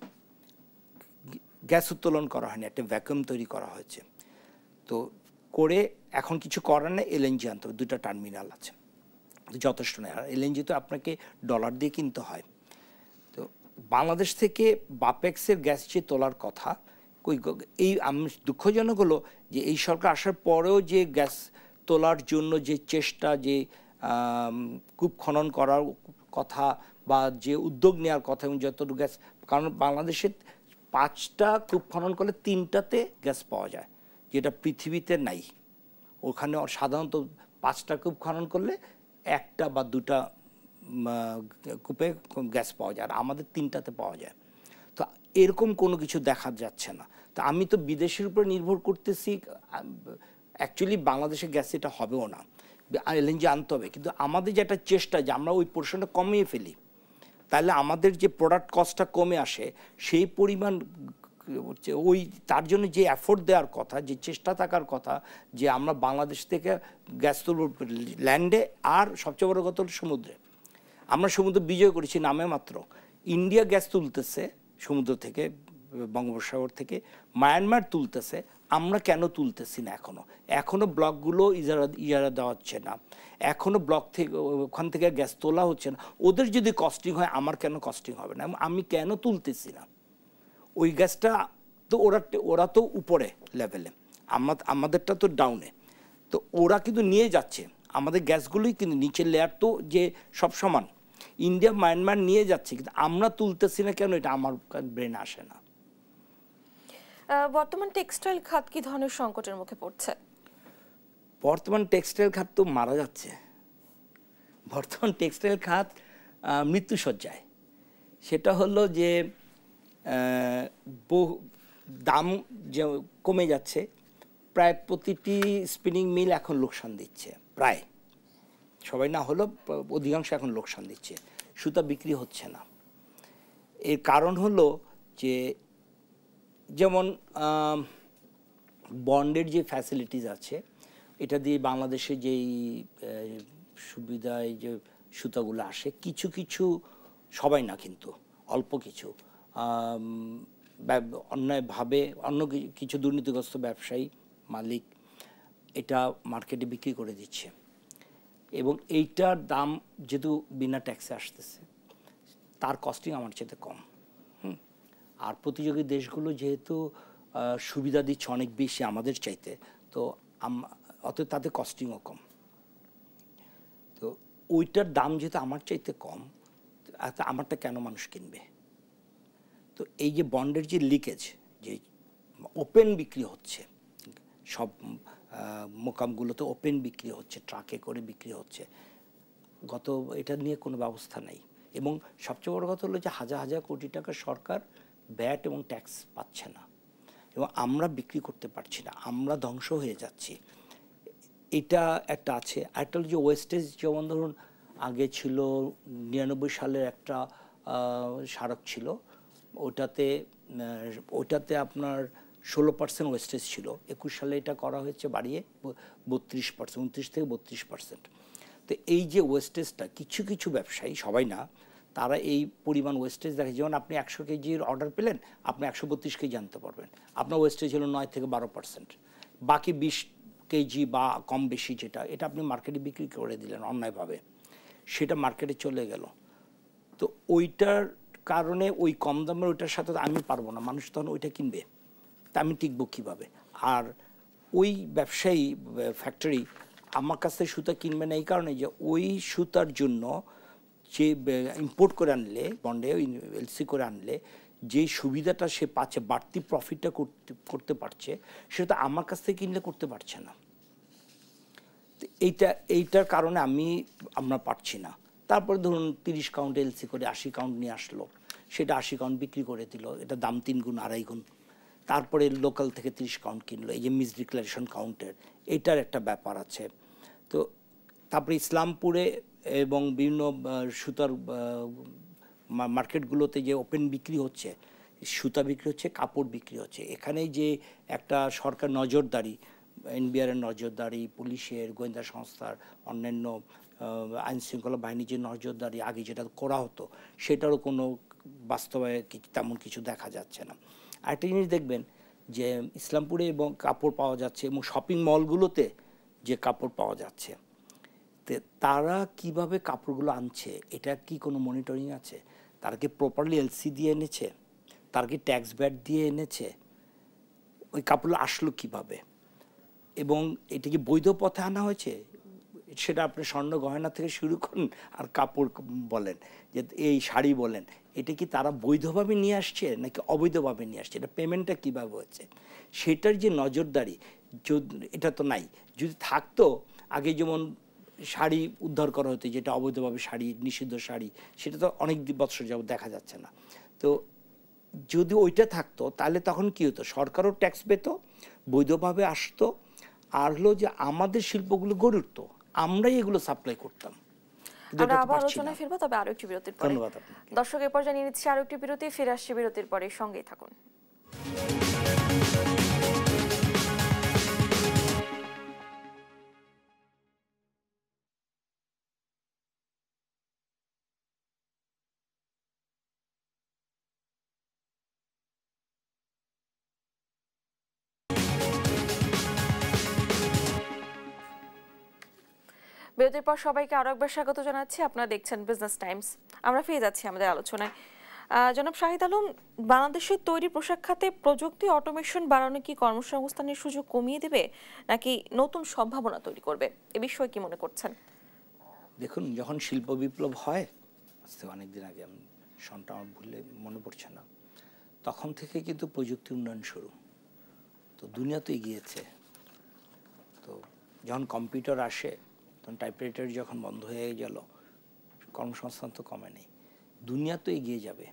গ্যাস উত্তোলন করা হয়নি, একটা ভ্যাকুয়াম তৈরি করা হয়েছে। তো করে এখন কিছু করার নেই, এলএনজি আনতে হবে, 2টা টার্মিনাল আছে, যথেষ্ট নয়। আর এলএনজি তো আপনাকে ডলার দিয়ে কিনতে হয়। তো বাংলাদেশ থেকে বাপেক্সের গ্যাস যে তোলার কথা, এই দুঃখজনক হলো যে এই সরকার আসার পরেও যে গ্যাস তোলার জন্য যে চেষ্টা, যে কূপ খনন করার কথা বা যে উদ্যোগ নেওয়ার কথা, এবং যতটুকু গ্যাস, কারণ বাংলাদেশে 5টা কূপ খনন করলে 3টাতে গ্যাস পাওয়া যায়, যেটা পৃথিবীতে নাই। ওখানে সাধারণত 5টা কূপ খনন করলে 1টা বা 2টা কূপে গ্যাস পাওয়া যায়, আর আমাদের 3টাতে পাওয়া যায়। তো এরকম কোনো কিছু দেখা যাচ্ছে না। তো আমি তো বিদেশের উপর নির্ভর করতেছি। অ্যাকচুয়ালি বাংলাদেশে গ্যাস এটা হবেও না, এলএনজি আনতে হবে, কিন্তু আমাদের যে একটা চেষ্টা যে আমরা ওই পোর্শনটা কমিয়ে ফেলি, তাহলে আমাদের যে প্রোডাক্ট কস্টটা কমে আসে, সেই পরিমাণ ওই তার জন্য যে এফোর্ট দেওয়ার কথা, যে চেষ্টা থাকার কথা, যে আমরা বাংলাদেশ থেকে গ্যাস তুলব ল্যান্ডে, আর সবচেয়ে বড় কথা হলো সমুদ্রে। আমরা সমুদ্র বিজয় করেছি নামে মাত্র। ইন্ডিয়া গ্যাস তুলতেছে সমুদ্র থেকে, বঙ্গোপসাগর থেকে, মায়ানমার তুলতেছে, আমরা কেন তুলতেছি না? এখনো ব্লকগুলো ইজারা দেওয়া হচ্ছে না, এখনো ব্লক থেকে ওখান থেকে গ্যাস তোলা হচ্ছে না। ওদের যদি কস্টিং হয়, আমার কেন কস্টিং হবে না? আমি কেন তুলতেছি না? ওই গ্যাসটা তো ওরা তো উপরে লেভেলে, আমাদেরটা তো ডাউনে। তো ওরা কিন্তু নিয়ে যাচ্ছে আমাদের গ্যাসগুলোই, কিন্তু নিচের লেয়ার তো যে সব সমান, ইন্ডিয়া মায়ানমার নিয়ে যাচ্ছে, কিন্তু আমরা তুলতেছি না কেন? এটা আমার ব্রেনে আসে না। বর্তমান টেক্সটাইল খাত কি ধরনের সংকটের মুখে পড়ছে? বর্তমান টেক্সটাইল খাত তো মারা যাচ্ছে। বর্তমান টেক্সটাইল খাত মৃত্যুশয্যায়। সেটা হলো যে দাম যে কমে যাচ্ছে, প্রায় প্রতিটি স্পিনিং মিল এখন লোকসান দিচ্ছে, প্রায় সবাই না হলেও অধিকাংশ এখন লোকসান দিচ্ছে, সুতা বিক্রি হচ্ছে না। এর কারণ হলো যে যেমন বন্ডের যে ফ্যাসিলিটিস আছে, এটা দিয়ে বাংলাদেশে যেই সুবিধায় যে সুতাগুলো আসে, কিছু কিছু, সবাই না কিন্তু অল্প কিছু অন্যায়ভাবে অন্য কিছু দুর্নীতিগ্রস্ত ব্যবসায়ী মালিক এটা মার্কেটে বিক্রি করে দিচ্ছে, এবং এইটার দাম যেহেতু বিনা ট্যাক্সে আসতেছে, তার কস্টিং আমার চেয়ে কম। আর প্রতিযোগী দেশগুলো যেহেতু সুবিধা দিচ্ছে অনেক বেশি আমাদের চাইতে, তো অত তাদের কস্টিংও কম। তো ওইটার দাম যেহেতু আমার চাইতে কম, আমারটা কেন মানুষ কিনবে? তো এই যে বন্ডের যে লিকেজ, যে ওপেন বিক্রি হচ্ছে, সব মোকামগুলোতে ওপেন বিক্রি হচ্ছে, ট্রাকে করে বিক্রি হচ্ছে, এটা নিয়ে কোনো ব্যবস্থা নেই। এবং সবচেয়ে বড় কথা হলো যে হাজার হাজার কোটি টাকা সরকার ভ্যাট এবং ট্যাক্স পাচ্ছে না, এবং আমরা বিক্রি করতে পারছি না, আমরা ধ্বংস হয়ে যাচ্ছি। এটা একটা আছে। একটা হলো যে ওয়েস্টেজ, যেমন ধরুন আগে ছিল 99 সালের একটা স্মারক ছিল, ওটাতে আপনার 16% ওয়েস্টেজ ছিল। 21 সালে এটা করা হয়েছে বাড়িয়ে 32%, 29 থেকে 32%। তো এই যে ওয়েস্টেজটা, কিছু কিছু ব্যবসায়ী, সবাই না, তারা এই পরিমাণ ওয়েস্টেজ দেখে। যেমন আপনি 100 কেজির অর্ডার পেলেন, আপনি 132 কেজি আনতে পারবেন, আপনার ওয়েস্টেজ হলো 9 থেকে 12%। বাকি 20 কেজি বা কম বেশি যেটা, এটা আপনি মার্কেটে বিক্রি করে দিলেন অন্যায়ভাবে, সেটা মার্কেটে চলে গেল। তো ওইটার কারণে ওই কম দামের ওইটার সাথে আমি পারবো না, মানুষ তখন ওইটা কিনবে, তা আমি টিকবো কীভাবে? আর ওই ব্যবসায়ী ফ্যাক্টরি আমার কাছ থেকে সুতা কিনবে না এই কারণে যে ওই সুতার জন্য যে ইম্পোর্ট করে আনলে, বন্ডে এলসি করে আনলে যে সুবিধাটা সে পাচ্ছে, বাড়তি প্রফিটটা করতে পারছে, সেটা আমার কাছ থেকে কিনলে করতে পারছে না। এইটার কারণে আমরা পারছি না। তারপরে ধরুন 30 কাউন্ট এলসি করে 80 কাউন্ট নিয়ে আসলো, সেটা 80 কাউন্ট বিক্রি করে দিল, এটা দাম 3 গুণ 2.5 গুণ। তারপরে লোকাল থেকে 30 কাউন্ট কিনলো, এই যে মিস ডিক্লারেশন কাউন্টের, এটার একটা ব্যাপার আছে। তো তারপরে ইসলামপুরে এবং বিভিন্ন সুতার মার্কেটগুলোতে যে ওপেন বিক্রি হচ্ছে, সুতা বিক্রি হচ্ছে, কাপড় বিক্রি হচ্ছে, এখানে যে একটা সরকার নজরদারি, এনবিআরের নজরদারি, পুলিশের, গোয়েন্দা সংস্থার, অন্যান্য আইনশৃঙ্খলা বাহিনীর যে নজরদারি আগে যেটা করা হতো, সেটারও কোনো বাস্তবায়ন তেমন কিছু দেখা যাচ্ছে না। আরেকটা জিনিস দেখবেন যে ইসলামপুরে এবং কাপড় পাওয়া যাচ্ছে, এবং শপিং মলগুলোতে যে কাপড় পাওয়া যাচ্ছে, তারা কিভাবে কাপড়গুলো আনছে, এটা কি কোনো মনিটরিং আছে? তারা কি প্রপারলি এলসি দিয়ে এনেছে? তারা কি ট্যাক্স ভ্যাট দিয়ে এনেছে? ওই কাপড়গুলো আসলো কিভাবে? এবং এটা কি বৈধ পথে আনা হয়েছে? সেটা আপনি স্বর্ণ গয়না থেকে শুরু করুন আর কাপড় বলেন, যে এই শাড়ি বলেন, এটা কি তারা বৈধভাবে নিয়ে আসছে নাকি অবৈধভাবে নিয়ে আসছে? এটা পেমেন্টটা কীভাবে হচ্ছে, সেটার যে নজরদারি, এটা তো নাই। যদি থাকতো, আগে যেমন শাড়ি উদ্ধার করা হতো, যেটা অবৈধভাবে শাড়ি, নিষিদ্ধ শাড়ি, সেটা তো অনেক বছর যাবত দেখা যাচ্ছে না। তো যদি ওইটা থাকতো, তাহলে তখন কি হতো? সরকারও ট্যাক্স পেত, বৈধভাবে আসতো, আর হলো যে আমাদের শিল্পগুলো গড়ে উঠতো, আমরাই এগুলো সাপ্লাই করতাম। আমরা আবার আলোচনায় ফিরবো, তবে আরো একটি বিরতির পরে। ধন্যবাদ আপনাকে। দর্শক, এ পর্যায়ে নিয়ে নিচ্ছি আরো একটি বিরতি, ফিরে আসছি বিরতির পরে, সঙ্গেই থাকুন। বিরতির পর সবাইকে আরো একবার স্বাগত জানাচ্ছি। আপনারা দেখছেন বিজনেস টাইমস। আমরা ফিরে যাচ্ছি আমাদের আলোচনায়। জনাব শাহিদ আলম, বাংলাদেশের তৈরি পোশাক খাতে প্রযুক্তি অটোমেশন বাড়ানো কি কর্মসংস্থানের সুযোগ কমিয়ে দেবে নাকি নতুন সম্ভাবনা তৈরি করবে? এ বিষয়ে কি মনে করছেন? দেখুন, যখন শিল্প বিপ্লব হয়, আজকে অনেকদিন আগে, আমি সনটা আমার ভুলে মনে পড়ছে না, তখন থেকে কিন্তু প্রযুক্তি উন্নয়ন শুরু। তো দুনিয়া তো এগিয়েছে। তো যখন কম্পিউটার আসে, তখন টাইপরাইটার যখন বন্ধ হয়ে গেল, কর্মসংস্থান তো কমে নেই। দুনিয়া তো এগিয়ে যাবে,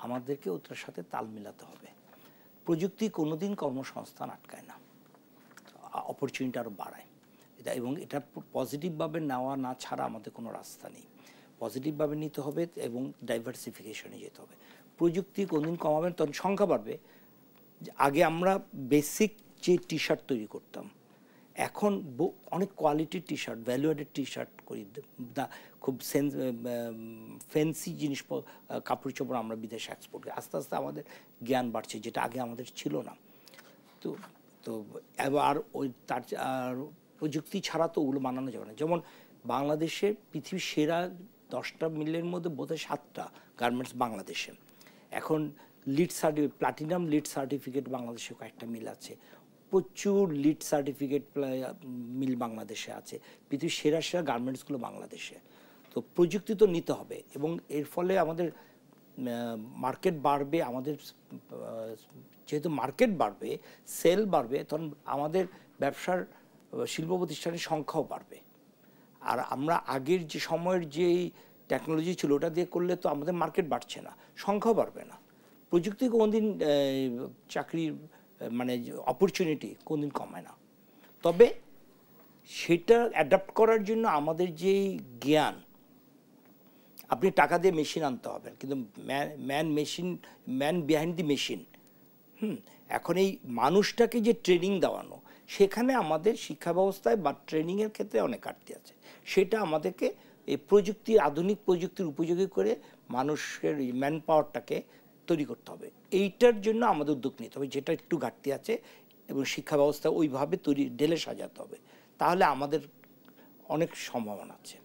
আমাদেরকে ওটার সাথে তাল মিলাতে হবে। প্রযুক্তি কোনোদিন কর্মসংস্থান আটকায় না, অপরচুনিটি আরও বাড়ায়। এবং এটা পজিটিভভাবে নেওয়া না ছাড়া আমাদের কোনো রাস্তা নেই। পজিটিভভাবে নিতে হবে এবং ডাইভার্সিফিকেশনে যেতে হবে। প্রযুক্তি কোনদিন কমাবেন, তখন সংখ্যা বাড়বে। আগে আমরা বেসিক যে টি শার্ট তৈরি করতাম, এখন অনেক কোয়ালিটির টি শার্ট, ভ্যালুয়েডেড টি শার্ট করি, খুব ফ্যান্সি জিনিস, কাপড় চোপড় আমরা বিদেশে এক্সপোর্ট করি। আস্তে আস্তে আমাদের জ্ঞান বাড়ছে, যেটা আগে আমাদের ছিল না। তো তো এবার ওই তার প্রযুক্তি ছাড়া তো ওগুলো বানানো যাবে না। যেমন বাংলাদেশে পৃথিবীর সেরা 10টা মিলের মধ্যে বোধহয় 7টা গার্মেন্টস বাংলাদেশে। এখন lead certificate, platinum lead certificate বাংলাদেশে কয়েকটা মিল আছে, প্রচুর লিড সার্টিফিকেট মিল বাংলাদেশে আছে, পৃথিবীর সেরা সেরা গার্মেন্টসগুলো বাংলাদেশে। তো প্রযুক্তি তো নিতে হবে, এবং এর ফলে আমাদের মার্কেট বাড়বে। আমাদের যেহেতু মার্কেট বাড়বে, সেল বাড়বে, তখন আমাদের ব্যবসার শিল্প প্রতিষ্ঠানের সংখ্যাও বাড়বে। আর আমরা আগের যে সময়ের যেই টেকনোলজি ছিল ওটা দিয়ে করলে তো আমাদের মার্কেট বাড়ছে না, সংখ্যাও বাড়বে না। প্রযুক্তি কোনদিন চাকরির মানে অপরচুনিটি কোনদিন কমায় না। তবে সেটা অ্যাডাপ্ট করার জন্য আমাদের যেই জ্ঞান, আপনি টাকা দিয়ে মেশিন আনতে হবে, কিন্তু ম্যান বিহাইন্ড দি মেশিন, এখন এই মানুষটাকে যে ট্রেনিং দেওয়ানো, সেখানে আমাদের শিক্ষা ব্যবস্থায় বা ট্রেনিংয়ের ক্ষেত্রে অনেক ঘাটতি আছে। সেটা আমাদেরকে এই প্রযুক্তির, আধুনিক প্রযুক্তির উপযোগী করে মানুষের ম্যান পাওয়ারটাকে তৈরি করতে হবে। এইটার জন্য আমাদের উদ্যোগ নিতে হবে, যেটা একটু ঘাটতি আছে, এবং শিক্ষা ব্যবস্থা ওইভাবে তৈরি ঢেলে সাজাতে হবে, তাহলে আমাদের অনেক সম্ভাবনা আছে।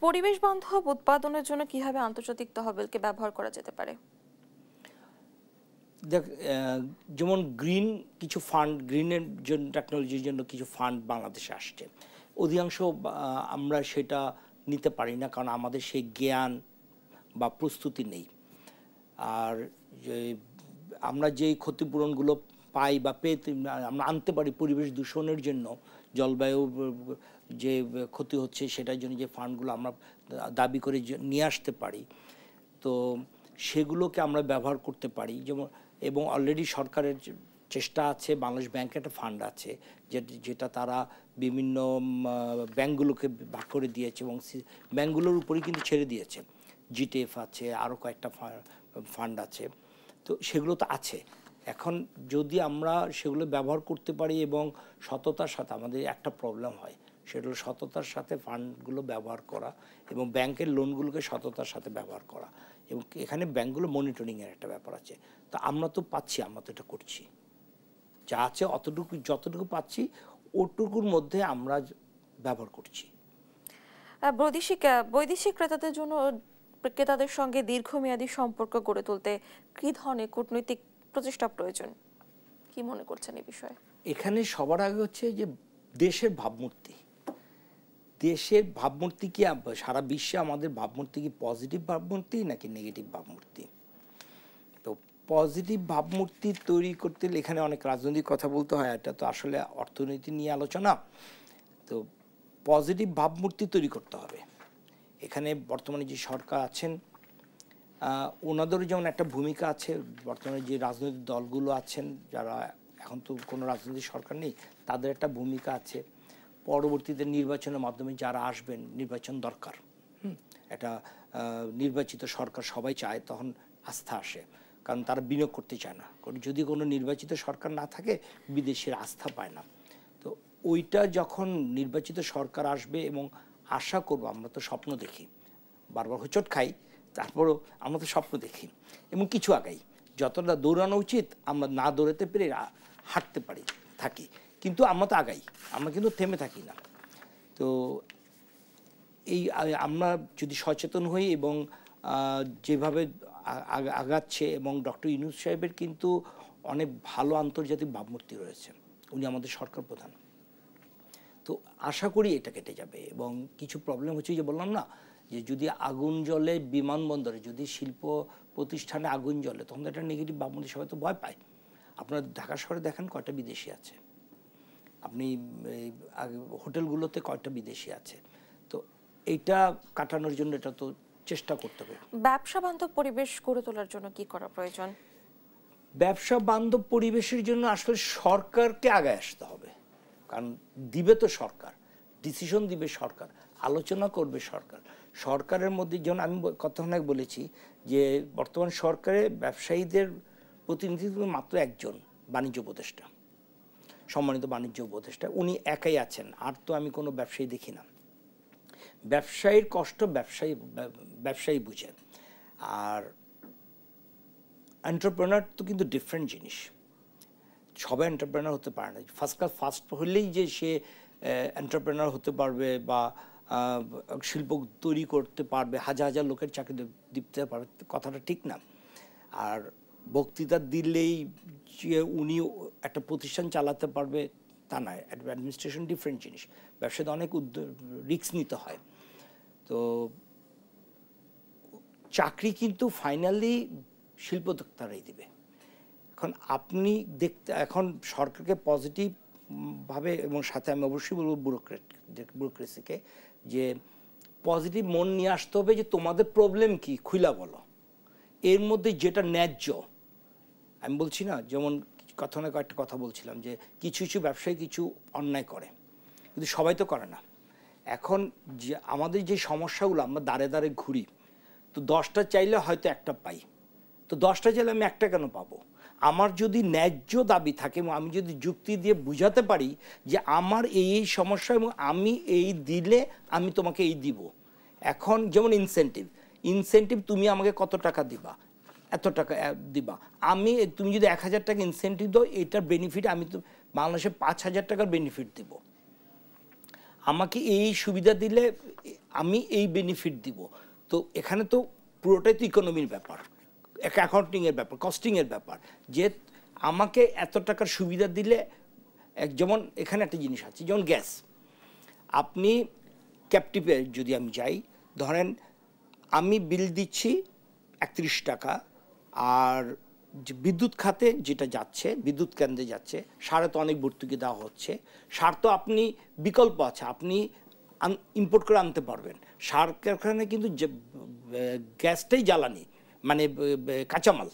পরিবেশ বান্ধব উৎপাদনের জন্য কিভাবে আন্তর্জাতিক তহবিলকে ব্যবহার করা যেতে পারে? দেখ, যেমন গ্রিন কিছু ফান্ড, গ্রিনের জন্য, টেকনোলজির জন্য কিছু ফান্ড বাংলাদেশে আসছে। অধিকাংশ আমরা সেটা নিতে পারি না, কারণ আমাদের সেই জ্ঞান বা প্রস্তুতি নেই। আর আমরা যেই ক্ষতিপূরণগুলো পাই বা পেতে আমরা আনতে পারি পরিবেশ দূষণের জন্য, জলবায়ু যে ক্ষতি হচ্ছে সেটার জন্য যে ফান্ডগুলো আমরা দাবি করে নিয়ে আসতে পারি, তো সেগুলোকে আমরা ব্যবহার করতে পারি। যেমন, এবং অলরেডি সরকারের চেষ্টা আছে, বাংলাদেশ ব্যাংকের একটা ফান্ড আছে যেটা তারা বিভিন্ন ব্যাংকগুলোকে ভাগ করে দিয়েছে, এবং ব্যাংকগুলোর উপরেই কিন্তু ছেড়ে দিয়েছে। জিটিএফ আছে, আরও কয়েকটা ফান্ড আছে, তো সেগুলো তো আছে। এখন যদি আমরা সেগুলো ব্যবহার করতে পারি এবং সততার সাথে, আমাদের একটা প্রবলেম হয়, সেটা হলো সততার সাথে ফান্ডগুলো ব্যবহার করা এবং ব্যাংকের লোনগুলোকে সততার সাথে ব্যবহার করা, এবং এখানে ব্যাংকগুলো মনিটরিংয়ের একটা ব্যাপার আছে। তো আমরা তো পাচ্ছি, আমরা তো এটা করছি, যা আছে অতটুকু, যতটুকু পাচ্ছি ওটুকুর মধ্যে আমরা ব্যবহার করছি। বৈদেশিক ক্রেতাদের সঙ্গে দীর্ঘমেয়াদী সম্পর্ক গড়ে তুলতে কি ধরনের কূটনৈতিক প্রচেষ্টা প্রয়োজন, কি মনে করছেন এই বিষয়ে? এখানে সবার আগে হচ্ছে যে দেশের ভাবমূর্তি, দেশের ভাবমূর্তি কি সারা বিশ্বে আমাদের ভাবমূর্তি কি পজিটিভ ভাবমূর্তি নাকি নেগেটিভ ভাবমূর্তি? তো পজিটিভ ভাবমূর্তি তৈরি করতে এখানে অনেক রাজনৈতিক কথা বলতে হয়, এটা তো আসলে অর্থনীতি নিয়ে আলোচনা। তো পজিটিভ ভাবমূর্তি তৈরি করতে হবে। এখানে বর্তমানে যে সরকার আছেন ওনাদেরও যেমন একটা ভূমিকা আছে, বর্তমানে যে রাজনৈতিক দলগুলো আছেন, যারা এখন তো কোনো রাজনৈতিক সরকার নেই, তাদের একটা ভূমিকা আছে। পরবর্তীতে নির্বাচনের মাধ্যমে যারা আসবেন, নির্বাচন দরকার, একটা নির্বাচিত সরকার সবাই চায়, তখন আস্থা আসে, কারণ তারা বিনিয়োগ করতে চায় না। যদি কোনো নির্বাচিত সরকার না থাকে, বিদেশের আস্থা পায় না। তো ওইটা যখন নির্বাচিত সরকার আসবে, এবং আশা করব, আমরা তো স্বপ্ন দেখি, বারবার হোঁচট খাই, তারপরও আমরা তো স্বপ্ন দেখি এবং কিছু আগাই। যতটা দৌড়ানো উচিত আমরা না দৌড়াতে পেরে হাঁটতে পারি থাকি, কিন্তু আমরা তো আগাই, আমরা কিন্তু থেমে থাকি না। তো এই আমরা যদি সচেতন হই এবং যেভাবে আগাচ্ছে, এবং ডক্টর ইউনূস সাহেবের কিন্তু অনেক ভালো আন্তর্জাতিক ভাবমূর্তি রয়েছে, উনি আমাদের সরকার প্রধান, তো আশা করি এটা কেটে যাবে। এবং কিছু প্রবলেম হচ্ছে, যে বললাম না, যে যদি আগুন জ্বলে বিমানবন্দরে, যদি শিল্প প্রতিষ্ঠানে আগুন জ্বলে, তখন একটা নেগেটিভ ভাবমূর্তি, সবাই তো ভয় পায়। আপনার ঢাকা শহরে দেখেন কয়টা বিদেশি আছে, আপনি হোটেলগুলোতে কয়টা বিদেশি আছে। তো এইটা কাটানোর জন্য এটা তো চেষ্টা করতে হবে। ব্যবসা বান্ধব পরিবেশ গড়ে তোলার জন্য কি করা প্রয়োজন? ব্যবসা বান্ধব পরিবেশের জন্য আসলে সরকারকে আগে আসতে হবে, কারণ দিবে তো সরকার, ডিসিশন দিবে সরকার, আলোচনা করবে সরকার। সরকারের মধ্যে, যেমন আমি কতক্ষণ আগে বলেছি, যে বর্তমান সরকারে ব্যবসায়ীদের প্রতিনিধিত্ব মাত্র একজন, বাণিজ্য উপদেষ্টা, সম্মানিত বাণিজ্য উপদেষ্টা, উনি একাই আছেন, আর তো আমি কোনো ব্যবসায়ী দেখি না। ব্যবসায়ীর কষ্ট ব্যবসায়ী বুঝেন, আর এন্টারপ্রেনার তো কিন্তু ডিফারেন্ট জিনিস, সবাই এন্টারপ্রেনার হতে পারে না। ফার্স্ট হলেই যে সে এন্টারপ্রেনার হতে পারবে বা শিল্প তৈরি করতে পারবে, হাজার হাজার লোকের চাকরি দিতে পারবে, কথাটা ঠিক না। আর বক্তৃতা দিলেই যে উনি একটা প্রতিষ্ঠান চালাতে পারবে তা নয়। অ্যাডমিনিস্ট্রেশন ডিফারেন্ট জিনিস, ব্যবসাতে অনেক রিস্ক নিতে হয়। তো চাকরি কিন্তু ফাইনালি শিল্পোদ্যোক্তারাই দিবে। এখন আপনি এখন সরকারকে পজিটিভ ভাবে, এবং সাথে আমি অবশ্যই বলবো ব্যুরোক্রেসিকে, যে পজিটিভ মন নিয়ে আসতে হবে যে তোমাদের প্রবলেম কি খুইলা বলো, এর মধ্যে যেটা ন্যায্য। আমি বলছি না, যেমন কথা না কয়েকটা কথা বলছিলাম যে কিছু কিছু ব্যবসায়ী কিছু অন্যায় করে, কিন্তু সবাই তো করে না। এখন যে আমাদের যে সমস্যাগুলো, আমরা দাঁড়ে দাঁড়ে ঘুরি, তো 10টা চাইলে হয়তো একটা পাই, তো 10টা চাইলে আমি একটা কেন পাবো? আমার যদি ন্যায্য দাবি থাকে এবং আমি যদি যুক্তি দিয়ে বুঝাতে পারি যে আমার এই এই সমস্যা এবং আমি এই দিলে আমি তোমাকে এই দিব। এখন যেমন ইনসেন্টিভ তুমি আমাকে কত টাকা দিবা, এত টাকা দিবা, তুমি যদি 1000 টাকা ইনসেন্টিভ দাও, এটার বেনিফিট আমি তো বাংলাদেশে 5000 টাকার বেনিফিট দিব। আমাকে এই সুবিধা দিলে আমি এই বেনিফিট দিব। তো এখানে তো পুরোটাই তো ইকোনমির ব্যাপার, অ্যাকাউন্টিংয়ের ব্যাপার, কস্টিংয়ের ব্যাপার, যে আমাকে এত টাকার সুবিধা দিলে। যেমন এখানে একটা জিনিস আছে, যেমন গ্যাস, আপনি ক্যাপটিভে যদি আমি যাই, ধরেন আমি বিল দিচ্ছি 31 টাকা, আর যে বিদ্যুৎ খাতে যেটা যাচ্ছে, বিদ্যুৎ কেন্দ্রে যাচ্ছে, সারে তো অনেক ভর্তুকি দেওয়া হচ্ছে। সার তো আপনি বিকল্প আছে, আপনি ইম্পোর্ট করে আনতে পারবেন। সার কারখানায় কিন্তু গ্যাসটাই জ্বালানি, মানে কাঁচামাল।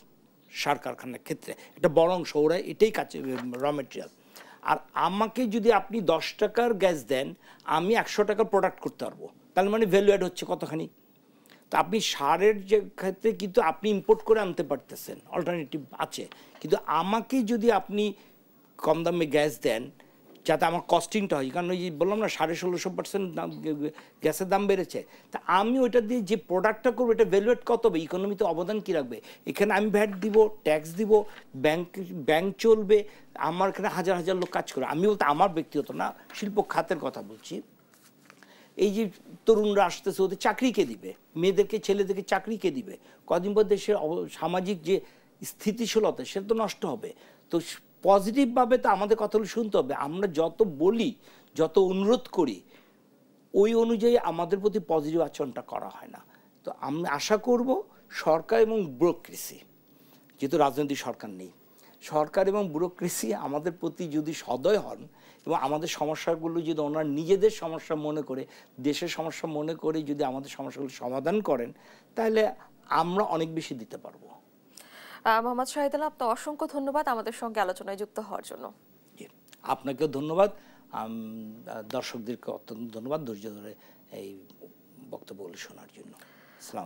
সার কারখানার ক্ষেত্রে একটা বড় অংশ ওরা এটাই র মেটেরিয়াল। আর আমাকে যদি আপনি 10 টাকার গ্যাস দেন, আমি 100 টাকার প্রোডাক্ট করতে পারবো, তাহলে মানে ভ্যালু অ্যাড হচ্ছে কতখানি। তো আপনি সারের যে ক্ষেত্রে কিন্তু আপনি ইম্পোর্ট করে আনতে পারতেছেন, অল্টারনেটিভ আছে, কিন্তু আমাকে যদি আপনি কম দামে গ্যাস দেন যাতে আমার কস্টিংটা হয়, কারণ ওই যে বললাম না 1650% দাম গ্যাসের দাম বেড়েছে, তা আমি ওইটা দিয়ে যে প্রোডাক্টটা করবো এটা ভ্যালুয়েট কত হবে, ইকোনমিতে অবদান কী রাখবে। এখানে আমি ভ্যাট দিব, ট্যাক্স দিব, ব্যাংক চলবে, আমার এখানে হাজার হাজার লোক কাজ করে। আমি বলতে আমার ব্যক্তিগত না, শিল্প খাতের কথা বলছি। এই যে তরুণরা আসতেছে, ওদের চাকরি কে দিবে, মেয়েদেরকে ছেলেদেরকে চাকরি কে দিবে, কদিন পর দেশের সামাজিক যে স্থিতিশীলতা সেটা তো নষ্ট হবে। তো পজিটিভভাবে তো আমাদের কথাগুলো শুনতে হবে। আমরা যত বলি, যত অনুরোধ করি, ওই অনুযায়ী আমাদের প্রতি পজিটিভ আচরণটা করা হয় না। তো আমি আশা করব সরকার এবং ব্যুরোক্রেসি, যেহেতু রাজনৈতিক সরকার নেই, সরকার এবং ব্যুরোক্রেসি আমাদের প্রতি যদি সদয় হন এবং আমাদের সমস্যাগুলো যদি ওনারা নিজেদের সমস্যা মনে করে, দেশের সমস্যা মনে করে যদি আমাদের সমস্যাগুলো সমাধান করেন, তাহলে আমরা অনেক বেশি দিতে পারবো। মোহাম্মদ শাহিদ আলম, আপনাকে অসংখ্য ধন্যবাদ আমাদের সঙ্গে আলোচনায় যুক্ত হওয়ার জন্য। আপনাকেও ধন্যবাদ, দর্শকদেরকে অত্যন্ত ধন্যবাদ ধৈর্য ধরে এই বক্তব্যগুলো শোনার জন্য।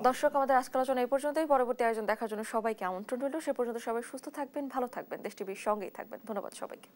দর্শক, আমাদের আজকের আলোচনা এই পর্যন্তই। পরবর্তী আয়োজন দেখার জন্য সবাইকে আমন্ত্রণ রইল। সে পর্যন্ত সবাই সুস্থ থাকবেন, ভালো থাকবেন, দেশ টিভির সঙ্গেই থাকবেন। ধন্যবাদ সবাইকে।